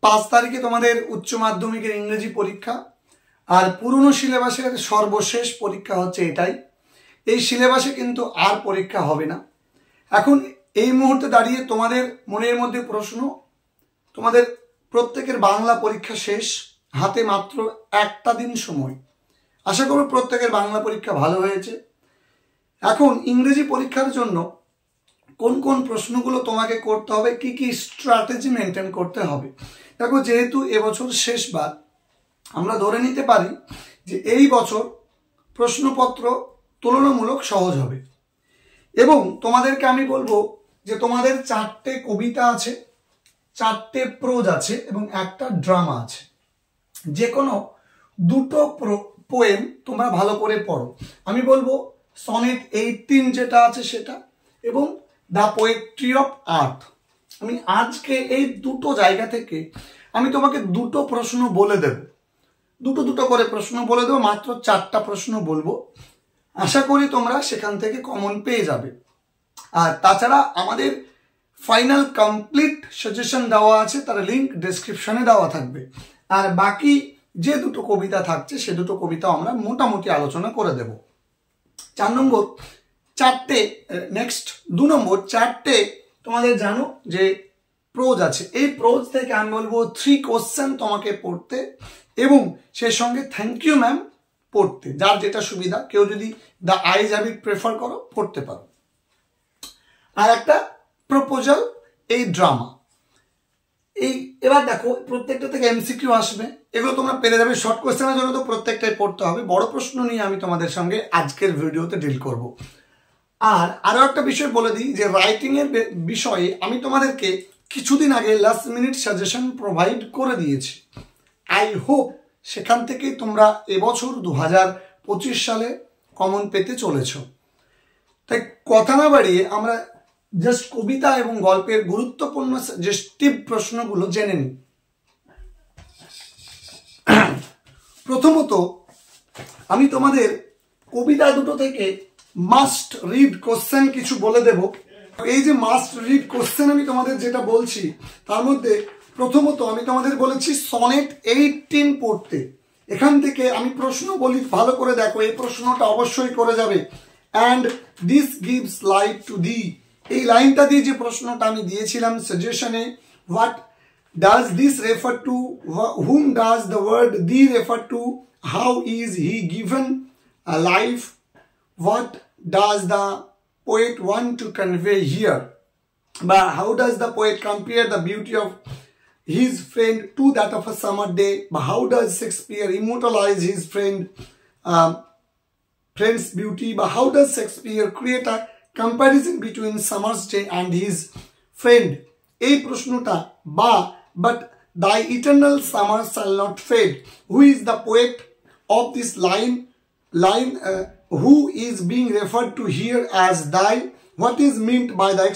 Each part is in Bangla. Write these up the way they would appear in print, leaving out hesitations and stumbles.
5 তারিখে তোমাদের উচ্চ মাধ্যমিকের ইংরেজি পরীক্ষা। আর পুরনো সিলেবাসের সর্বশেষ পরীক্ষা হচ্ছে এটাই। এই সিলেবাসে কিন্তু আর পরীক্ষা হবে না। এখন এই মুহূর্তে দাঁড়িয়ে তোমাদের মনের মধ্যে প্রশ্ন, তোমাদের প্রত্যেকের বাংলা পরীক্ষা শেষ, হাতে মাত্র একটা দিন সময়। আশা করব প্রত্যেকের বাংলা পরীক্ষা ভালো হয়েছে। এখন ইংরেজি পরীক্ষার জন্য কোন কোন প্রশ্নগুলো তোমাকে করতে হবে, কি কি স্ট্র্যাটেজি মেনটেন করতে হবে। দেখো, যেহেতু এবছর শেষবার, আমরা ধরে নিতে পারি যে এই বছর প্রশ্নপত্র তুলনামূলক সহজ হবে। এবং তোমাদেরকে আমি বলবো যে তোমাদের 4টে কবিতা আছে, 4টে প্রোজ আছে এবং একটা ড্রামা আছে। যে কোনো 2টো পোয়েম তোমরা ভালো করে পড়ো। আমি বলবো সনেট 18 যেটা আছে সেটা, এবং দ্য পোয়েট্রি অফ আর্থ। আমি আজকে এই 2টো জায়গা থেকে আমি তোমাকে 2টো প্রশ্ন বলে দেব, দুটো করে প্রশ্ন বলে দেবো, মাত্র 4টা প্রশ্ন বলবো। আশা করি তোমরা সেখান থেকে কমন পেয়ে যাবে। আর তাছাড়া আমাদের ফাইনাল কমপ্লিট সাজেশন দেওয়া আছে, তার লিঙ্ক ডেসক্রিপশনে দেওয়া থাকবে। আর বাকি যে 2টো কবিতা থাকছে সে 2টো কবিতা আমরা মোটামুটি আলোচনা করে দেব। 4 নম্বর 4টে, নেক্সট 2 নম্বর 4টে তোমাদের জানো যে প্রোজ আছে। এই প্রোজ থেকে আমি বলবো 3 কোশ্চেন তোমাকে পড়তে এবং সেই সঙ্গে থ্যাংক ইউ ম্যাম পড়তে, যার যেটা সুবিধা। কেউ যদি the eyes have it prefer করো, পড়তে পারো। আর একটা প্রপোজাল, এই ড্রামা। এবার দেখো, প্রত্যেকটা থেকে এমসিকিউ আসবে, এগুলো তোমরা পেরে যাবে। শর্ট কোশ্চেনের জন্য তো প্রত্যেকটাই পড়তে হবে। বড় প্রশ্ন নিয়ে আমি তোমাদের সঙ্গে আজকের ভিডিওতে ডিল করব। আর আরো একটা বিষয় বলে দিই যে রাইটিং এর বিষয়ে আমি তোমাদেরকে কিছুদিন আগে লাস্ট মিনিট সাজেশন প্রোভাইড করে দিয়েছি। আই হোপ সেখান থেকেই তোমরা এবছর 2025 সালে কমন পেতে চলেছ। তাই কথা না বাড়িয়ে আমরা জাস্ট কবিতা এবং গল্পের গুরুত্বপূর্ণ সাজেস্টিভ প্রশ্নগুলো জেনে নিই। প্রথমত আমি তোমাদের কবিতা 2টো থেকে মাস্ট রিড কোশ্চেন কিছু বলে দেব। এই যে মাস্ট রিড কোশ্চেন আমি তোমাদের যেটা বলছি, তার মধ্যে প্রথমত আমি তোমাদের বলেছি সনেট 18 পড়তে। এখান থেকে আমি প্রশ্ন বলি, ভালো করে দেখো, এই প্রশ্নটা অবশ্যই করে যাবে। And this gives life to thee, এই লাইনটা দিয়ে যে প্রশ্নটা আমি দিয়েছিলাম সাজেশনে, what does this refer to, whom does the word thee refer to, how is he given life, what does the poet want to convey here, but how does the poet compare the beauty of his friend to that of a summer day, but how does Shakespeare immortalize his friend's beauty, but how does Shakespeare create a comparison between summer's day and his friend. এই প্রশ্নটা, বা but thy eternal summer shall not fade, who is the poet of this line who is being referred to here as thy, what is meant by the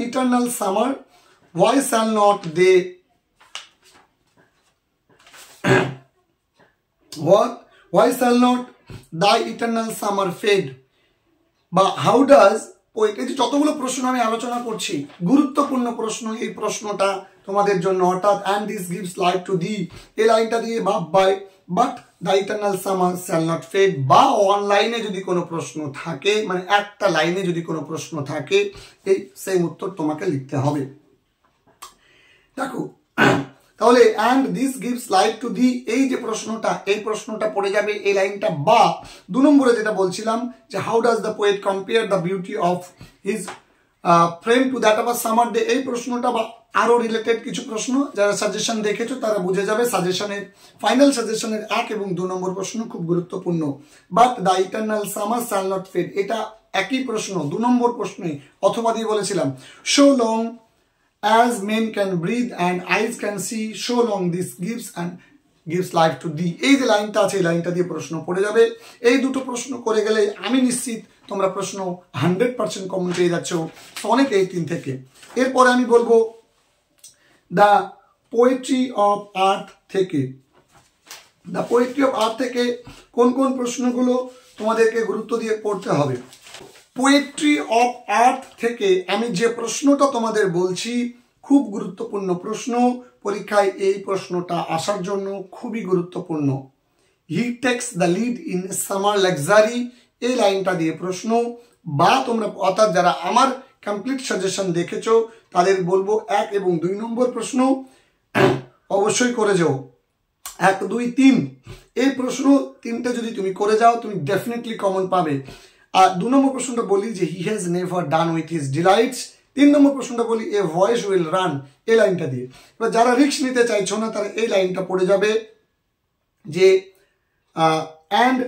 eternal summer, why shall not they why shall not thy eternal summer fade, বা how does poet, এই যে যতগুলো প্রশ্ন আমি আলোচনা করছি গুরুত্বপূর্ণ প্রশ্ন, এই প্রশ্নটা তোমাদের জন্য। অর্থাৎ and this gives life to thee, এই লাইনটা দিয়ে by but the eternal summer shall not fade, বা অনলাইনে যদি কোনো প্রশ্ন থাকে, মানে একটা লাইনে যদি কোনো প্রশ্ন থাকে, এই সেম উত্তর তোমাকে লিখতে হবে। দেখো তাহলে and this gives life to thee, এই যে প্রশ্নটা, এই প্রশ্নটা পড়ে যাবে এই লাইনটা। বা 2 নম্বরে যেটা বলছিলাম যে how does the poet compare the beauty of his friend to that of a summer day, এই প্রশ্নটা বা আরো রিলেটেড কিছু প্রশ্ন যারা সাজেশন দেখেছো তারা বুঝে যাবে। সাজেশনের ফাইনাল সাজেশনের 1 এবং 2 নম্বর প্রশ্ন খুব গুরুত্বপূর্ণ। But the eternal summer shall not fade, এটা একই প্রশ্ন, 2 নম্বর প্রশ্নই। অথবা দিয়ে বলেছিলাম so long as men can breathe and eyes can see, so long this gives life to thee, এই যে লাইনটা আছে এই লাইনটা দিয়ে প্রশ্ন পড়ে যাবে। এই 2টো প্রশ্ন করে গেলে আমি নিশ্চিত তোমরা প্রশ্ন 100% কমন পেয়ে যাচ্ছ সনেট 18 থেকে। এরপরে আমি বলবো দ্য পোয়েট্রি অফ আর্থ থেকে। দ্য পোয়েট্রি অফ আর্থ থেকে কোন কোন প্রশ্নগুলো তোমাদেরকে গুরুত্ব দিয়ে পড়তে হবে। পোয়েট্রি অফ আর্থ থেকে আমি যে প্রশ্নটা তোমাদের বলছি, খুব গুরুত্বপূর্ণ প্রশ্ন, পরীক্ষায় এই প্রশ্নটা আসার জন্য খুবই গুরুত্বপূর্ণ। He takes the lead in summer luxury, এই লাইনটা দিয়ে প্রশ্ন। বা তোমরা অর্থাৎ যারা আমার কমপ্লিট সাজেশন দেখেছো তাদের বলবো 1 এবং 2 নম্বর প্রশ্ন অবশ্যই করে যাও। 1, 2, 3 এই প্রশ্ন 3টে যদি তুমি করে যাও তুমি ডেফিনেটলি কমন পাবে। আর 2 নম্বর প্রশ্নটা বলি যে he has never done with his delights. 3 নম্বর প্রশ্নটা বলি এ ভয়েস উইল রান, এই লাইনটা দিয়ে। এবার যারা রিস্ক নিতে চাইছো না তারা এই লাইনটা পড়ে যাবে যে and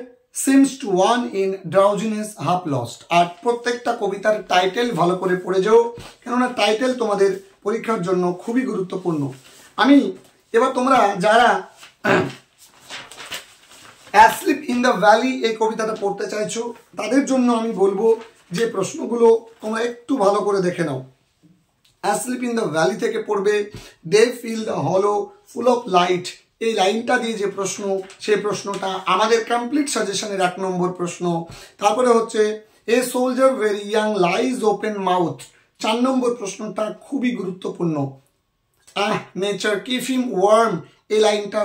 seems to one in drowsiness half lost. আর প্রত্যেকটা কবিতার টাইটেল ভালো করে পড়ে যাও, কেননা টাইটেল তোমাদের পরীক্ষার জন্য খুবই গুরুত্বপূর্ণ। আমি এবার তোমরা যারা অ্যাসলিপ ইন দ্য ভ্যালি এই কবিতাটা পড়তে চাইছো তাদের জন্য আমি বলবো যে প্রশ্নগুলো তোমরা একটু ভালো করে দেখে নাও। অ্যাসলিপ ইন দ্য ভ্যালি থেকে পড়বে দে ফিল দ্য হলো ফুল অফ লাইট, এই লাইনটা দিয়ে যে প্রশ্ন সেই প্রশ্নটা আমাদের কমপ্লিট সাজেশনের 1 নম্বর প্রশ্ন। তারপরে হচ্ছে a soldier very young lies open mouth, 4 নম্বর প্রশ্নটা খুবই গুরুত্বপূর্ণ। নেচার কিপ হিম ওয়ার্ম, এই লাইনটা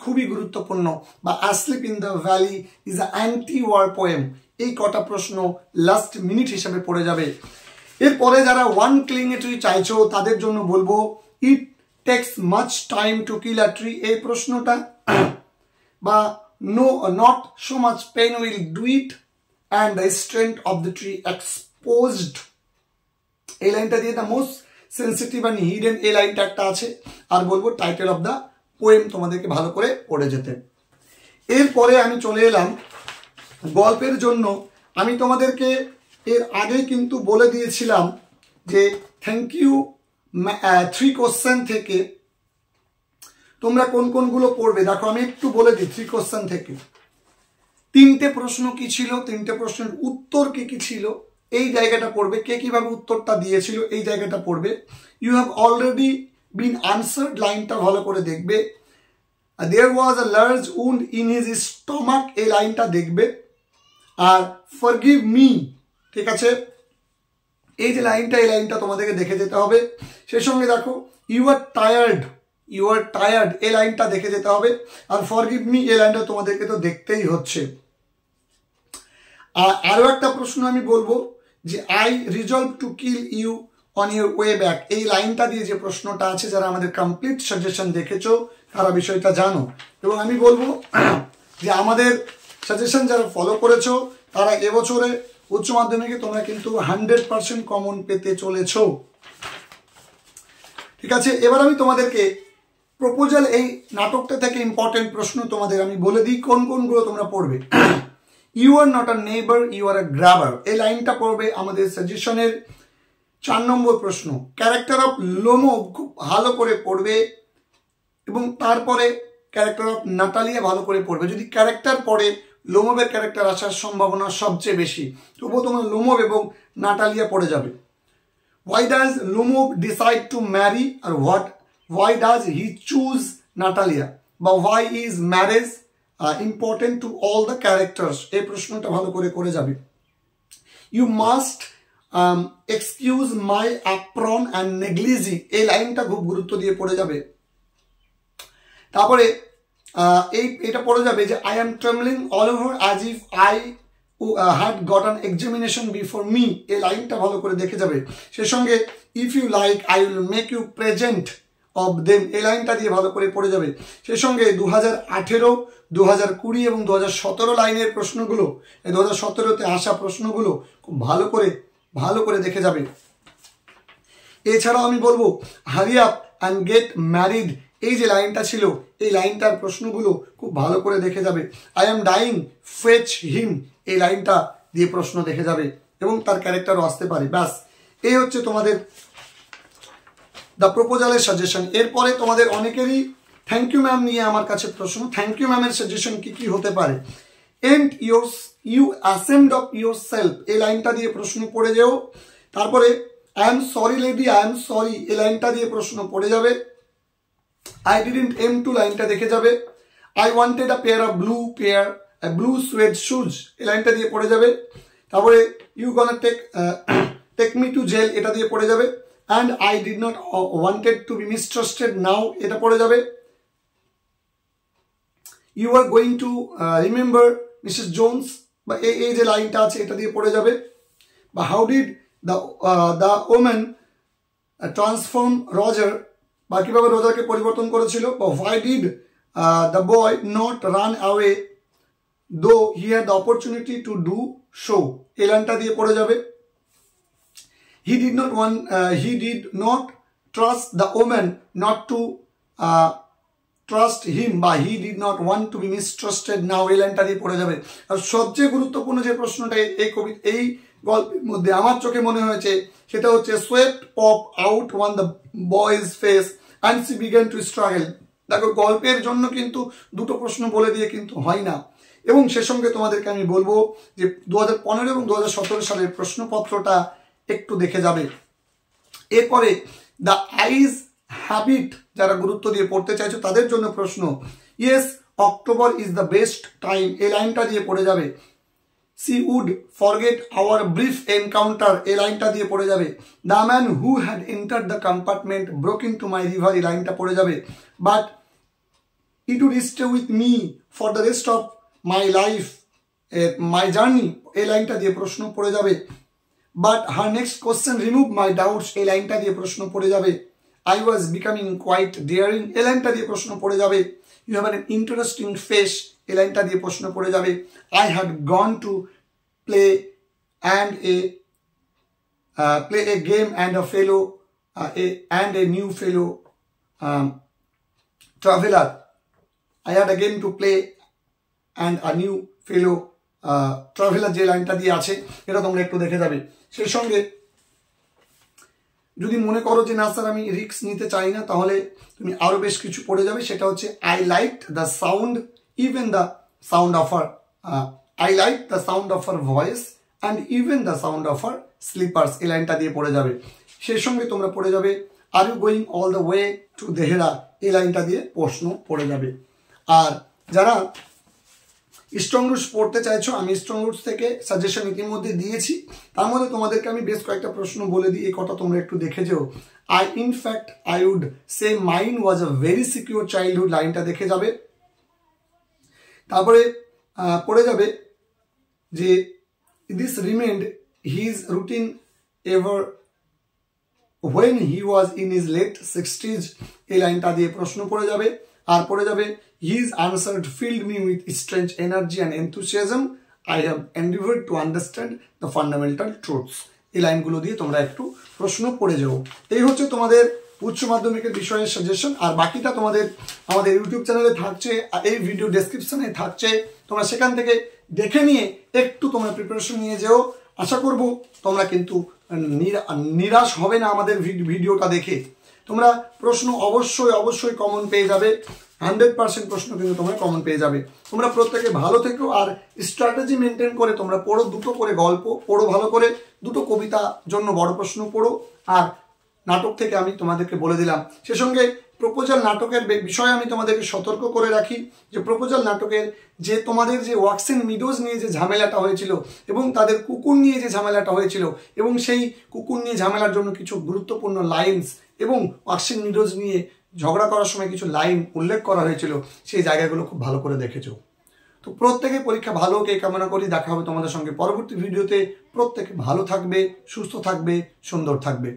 খুবই গুরুত্বপূর্ণ। বা asleep in the valley is a anti war poem, এই কটা প্রশ্ন লাস্ট মিনিট হিসাবে পড়ে যাবে। এরপরে যারা ওয়ান ক্লিং এ ট্রি চাইছো তাদের জন্য বলবো it takes much time to kill a tree, এই প্রশ্নটা। বা no not so much pain will do it and the strength of the tree exposed, এই লাইনটা দিয়ে the most sensitive and hidden, এই লাইনটা একটা আছে। আর বলবো টাইটেল অফ দ্য পোয়েম তোমাদেরকে ভালো করে পড়ে যেতে। এরপরে আমি চলে এলাম গল্পের জন্য। আমি তোমাদেরকে এর আগে কিন্তু বলে দিয়েছিলাম যে থ্যাংক ইউ 3 কোশ্চেন থেকে তোমরা কোন কোনগুলো পড়বে। দেখো আমি একটু বলে দিই 3 কোশ্চেন থেকে 3টে প্রশ্ন কি ছিল, 3টে প্রশ্নের উত্তর কি ছিল, এই জায়গাটা পড়বে। কে কিভাবে উত্তরটা দিয়েছিল এই জায়গাটা পড়বে। You have already been answered, লাইনটা ভালো করে দেখবে। There was a large wound in his stomach, এই লাইনটা দেখবে। আর ফরগিভ মি, ঠিক আছে, এই যে লাইনটা এই লাইনটা তোমাদেরকে দেখে যেতে হবে। সেই সঙ্গে দেখো ইউ আর টায়ার্ড এই লাইনটা দেখে যেতে হবে। আর ফরগিভ মি এই লাইনটা তোমাদেরকে তো দেখতেই হচ্ছে। আর আরো একটা প্রশ্ন আমি বলবো যে I resolve to kill you on your way back, এই লাইনটা দিয়ে যে প্রশ্নটা আছে যারা আমাদের কমপ্লিট সাজেশন দেখেছো তারা বিষয়টা জানো। এবং আমি বলবো যে আমাদের সাজেশন যারা ফলো করেছো তারা এবছরে উচ্চ মাধ্যমিকে তোমরা কিন্তু 100% কমন পেতে চলেছো, ঠিক আছে। এবার আমি তোমাদেরকে প্রপোজাল এই নাটকটা থেকে ইম্পর্টেন্ট প্রশ্ন তোমাদের আমি বলে দিই কোন কোনগুলো তোমরা পড়বে। You are not a neighbour, you are a grabber, এই লাইনটা পড়বে আমাদের সাজেশনের 4 নম্বর প্রশ্ন। ক্যারেক্টার অফ লোমো খুব ভালো করে পড়বে এবং তারপরে ক্যারেক্টার অফ নাটালিয়া ভালো করে পড়বে। যদি ক্যারেক্টার পড়ে লোমোভের ক্যারেক্টার আসার সম্ভাবনা সবচেয়ে বেশি, তবুও তোমরা লোমোভ এবং নাটালিয়া পড়ে যাবে। Why does Lomov decide to marry, আর why does he choose Natalya, বা why is marriage important to all the characters, এই প্রশ্নটা ভালো করে করে যাবে। You must excuse my apron and negligee, এই লাইনটা খুব গুরুত্ব দিয়ে পড়ে যাবে। তারপরে এটা পড়ে যাবে যে I am trembling all over as if I had got an examination before me, এই লাইনটা ভালো করে দেখে যাবে। সে সঙ্গে if you like I will make you present of them, এই লাইনটা দিয়ে ভালো করে পড়ে যাবে। সে সঙ্গে 2018, 2020 এবং 2017 লাইনের প্রশ্নগুলো, এই 2017তে আসা প্রশ্নগুলো খুব ভালো করে দেখে যাবে। এছাড়াও আমি বলবো hurry up and get married, এই যে লাইনটা ছিল এই লাইনটার প্রশ্নগুলো খুব ভালো করে দেখে যাবে। আই এম ডাইং ফেচ হিম, এই লাইনটা দিয়ে প্রশ্ন দেখে যাবে এবং তার ক্যারেক্টারও আসতে পারে। ব্যাস, এই হচ্ছে তোমাদের দ্য প্রপোজালের সাজেশন। এরপরে তোমাদের অনেকেরই থ্যাংক ইউ ম্যাম নিয়ে আমার কাছে প্রশ্ন। থ্যাংক ইউ ম্যামের সাজেশন কি হতে পারে। And you ashamed of your self, এই লাইনটা দিয়ে প্রশ্ন পড়ে যাও। তারপরে I am sorry lady, I am sorry, এই লাইনটা দিয়ে প্রশ্ন পড়ে যাবে। I didn't aim to, লাইনটা দেখে যাবে। I wanted a pair of blue suede shoes, এই লাইনটা দিয়ে পড়ে যাবে। তারপরে you gonna take me to jail, এটা দিয়ে পড়ে যাবে। and I did not wanted to be mistrusted now এটা পড়ে যাবে you are going to remember Mrs. Jones বা এই যে লাইনটা আছে এটা দিয়ে পড়ে যাবে বা how did the woman transform Roger বা কিভাবে রজারকে পরিবর্তন করেছিল বা why did the boy not run away though he had the opportunity to do so এই লাইনটা দিয়ে পড়ে যাবে he did not trust the woman not to trust him বা he did not want to be mistrusted now এই লাইনটা দিয়ে পড়ে যাবে আর সবচেয়ে গুরুত্বপূর্ণ যে প্রশ্নটা এই গল্পের মধ্যে আমার চোখে মনে হয়েছে সেটা হচ্ছে swept pop out on the boy's face and she began to struggle দেখো গল্পের জন্য কিন্তু দুটো প্রশ্ন বলে দিয়ে কিন্তু হয় না এবং সে সঙ্গে তোমাদেরকে আমি বলবো যে 2015 এবং 2017 সালের প্রশ্নপত্রটা একটু দেখে যাবে এরপরে দ্য আইজ হ্যাবিট যারা গুরুত্ব দিয়ে পড়তে চাইছো তাদের জন্য প্রশ্ন yes October is the best time এই লাইনটা দিয়ে পড়ে যাবে she would forget our brief encounter এই লাইনটা দিয়ে পড়ে যাবে the man who had entered the compartment broke into my river এই লাইনটা পড়ে যাবে but it would stay with me for the rest of my life my journey এই লাইনটা দিয়ে প্রশ্ন পড়ে যাবে but her next question removed my doubts এই লাইনটা দিয়ে প্রশ্ন পড়ে যাবে I was becoming quite daring এই লাইনটা দিয়ে প্রশ্ন পড়ে যাবে you have an interesting face এই লাইনটা দিয়ে প্রশ্ন পড়ে যাবে I had gone to play a game and a new fellow traveler I had again to play and a new fellow traveler যে লাইনটা দিয়ে আছে এটা তোমরা একটু দেখে যাবে সেই সঙ্গে যদি মনে করো যে না স্যার আমি রিস্ক নিতে চাই না তাহলে তুমি আরো বেশ কিছু পড়ে যাবে সেটা হচ্ছে I liked the sound even the sound of her I liked the sound of her voice and even the sound of her slippers এই লাইনটা দিয়ে পড়ে যাবে সেই সঙ্গে তোমরা পড়ে যাবে are you going all the way to Dehra এই লাইনটা দিয়ে প্রশ্ন পড়ে যাবে আর যারা স্ট্রং রুটস পড়তে চাইছো আমি স্ট্রং রুটস থেকে সাজেশন ইতিমধ্যে দিয়েছি তার মধ্যে তোমাদেরকে আমি বেশ কয়েকটা প্রশ্ন বলে দিই এই কথা তোমরা একটু দেখে যাও I would say mine was a very secure childhood লাইনটা দেখে যাবে তারপরে পড়ে যাবে যে this remained his routine ever when he was in his late 60s এই লাইনটা দিয়ে প্রশ্ন পড়ে যাবে আর পড়ে যাবে his answer filled me with strange energy and enthusiasm I have endeavored to understand the fundamental truths এই লাইনগুলো দিয়ে তোমরা একটু প্রশ্ন পড়ে যাও এই হচ্ছে তোমাদের উচ্চ মাধ্যমিকের বিষয়ের সাজেশন আর বাকিটা তোমাদের আমাদের ইউটিউব চ্যানেলে থাকছে এই ভিডিও ডেসক্রিপশনে থাকছে তোমরা সেখান থেকে দেখে নিয়ে একটু তোমরা প্রিপারেশন নিয়ে যাও আশা করব তোমরা কিন্তু নিরাশ হবে না আমাদের ভিডিওটা দেখে তোমরা প্রশ্ন অবশ্যই কমন পেয়ে যাবে 100% প্রশ্ন কিন্তু তোমরা কমন পেয়ে যাবে তোমরা প্রত্যেকে ভালো থেকো আর স্ট্র্যাটেজি মেনটেন করে তোমরা পড়ো দুটো করে গল্প পড়ো ভালো করে দুটো কবিতা জন্য বড় প্রশ্ন পড়ো আর নাটক থেকে আমি তোমাদেরকে বলে দিলাম সে সঙ্গে প্রপোজাল নাটকের বিষয়ে আমি তোমাদেরকে সতর্ক করে রাখি যে প্রপোজাল নাটকের যে তোমাদের যে ওয়াক্স এন্ড মিডোজ নিয়ে যে ঝামেলাটা হয়েছিল এবং তাদের কুকুর নিয়ে যে ঝামেলাটা হয়েছিল এবং সেই কুকুর নিয়ে ঝামেলার জন্য কিছু গুরুত্বপূর্ণ লাইনস এবং ওয়াক্স এন্ড মিডোজ নিয়ে ঝগড়া করার সময় কিছু লাইন উল্লেখ করা হয়েছিল সেই জায়গাগুলো খুব ভালো করে দেখেছো তো প্রত্যেকে পরীক্ষা ভালো হোক এই কামনা করি দেখা হবে তোমাদের সঙ্গে পরবর্তী ভিডিওতে প্রত্যেকে ভালো থাকবে সুস্থ থাকবে সুন্দর থাকবে